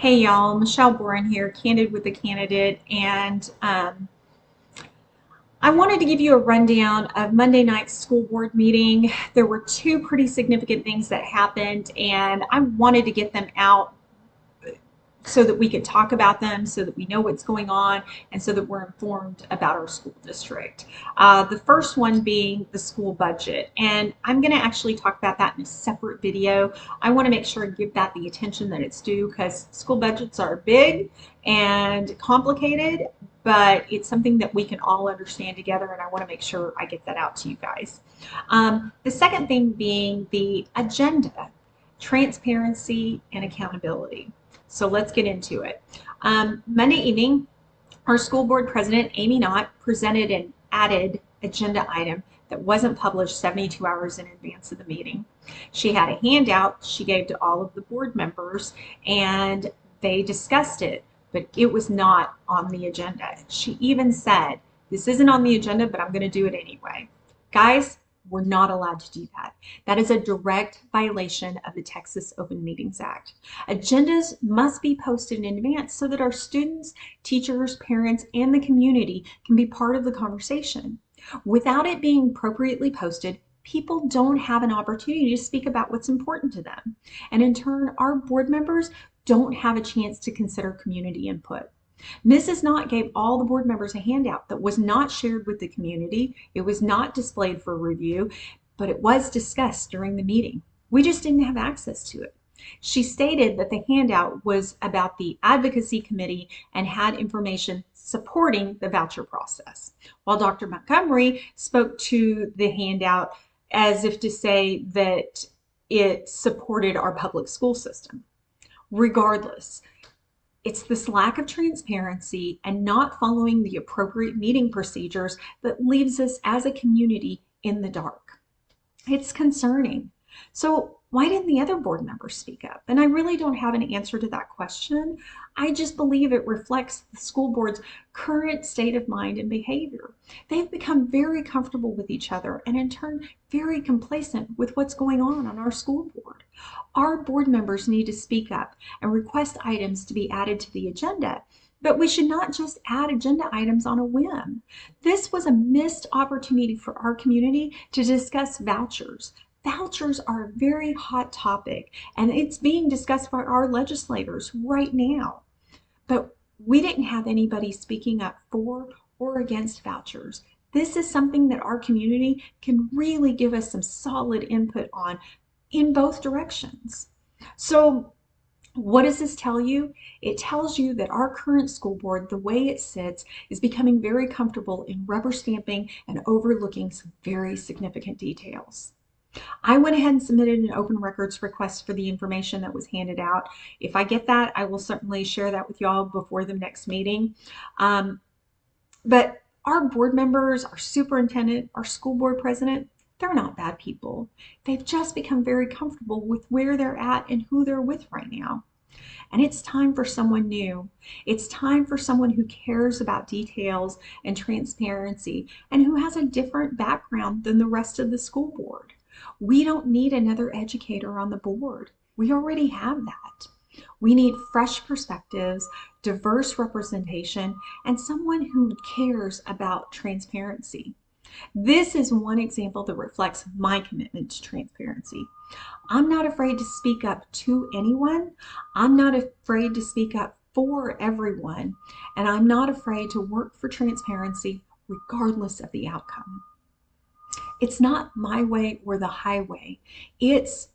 Hey y'all, Michelle Boren here, Candid with the Candidate, and I wanted to give you a rundown of Monday night's school board meeting. There were two pretty significant things that happened, and I wanted to get them out so that we could talk about them, so that we know what's going on, and so that we're informed about our school district. The first one being the school budget, and I'm going to actually talk about that in a separate video. I want to make sure and give that the attention that it's due because school budgets are big and complicated, but it's something that we can all understand together, and I want to make sure I get that out to you guys. The second thing being the agenda, transparency and accountability. So let's get into it. Monday evening, our school board president, Amy Knott, presented an added agenda item that wasn't published 72 hours in advance of the meeting. She had a handout she gave to all of the board members and they discussed it, but it was not on the agenda. She even said, this isn't on the agenda, but I'm going to do it anyway. Guys, we're not allowed to do that. That is a direct violation of the Texas Open Meetings Act. Agendas must be posted in advance so that our students, teachers, parents, and the community can be part of the conversation. Without it being appropriately posted, people don't have an opportunity to speak about what's important to them. And in turn, our board members don't have a chance to consider community input. Mrs. Knott gave all the board members a handout that was not shared with the community. It was not displayed for review, but it was discussed during the meeting. We just didn't have access to it. She stated that the handout was about the advocacy committee and had information supporting the voucher process, while Dr. Montgomery spoke to the handout as if to say that it supported our public school system. Regardless, it's this lack of transparency and not following the appropriate meeting procedures that leaves us as a community in the dark. It's concerning. So why didn't the other board members speak up? And I really don't have an answer to that question. I just believe it reflects the school board's current state of mind and behavior. They've become very comfortable with each other and in turn very complacent with what's going on our school board. Our board members need to speak up and request items to be added to the agenda. But we should not just add agenda items on a whim. This was a missed opportunity for our community to discuss vouchers. Vouchers are a very hot topic, and it's being discussed by our legislators right now. But we didn't have anybody speaking up for or against vouchers. This is something that our community can really give us some solid input on in both directions. So what does this tell you? It tells you that our current school board, the way it sits, is becoming very comfortable in rubber stamping and overlooking some very significant details. I went ahead and submitted an open records request for the information that was handed out. If I get that, I will certainly share that with y'all before the next meeting. But our board members, our superintendent, our school board president, they're not bad people. They've just become very comfortable with where they're at and who they're with right now. And it's time for someone new. It's time for someone who cares about details and transparency and who has a different background than the rest of the school board. We don't need another educator on the board. We already have that. We need fresh perspectives, diverse representation, and someone who cares about transparency. This is one example that reflects my commitment to transparency. I'm not afraid to speak up to anyone. I'm not afraid to speak up for everyone. And I'm not afraid to work for transparency regardless of the outcome. It's not my way or the highway. It's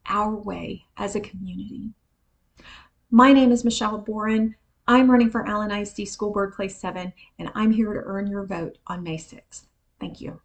our way as a community. My name is Michelle Boren. I'm running for Allen ISD School Board Place 7, and I'm here to earn your vote on May 6th. Thank you.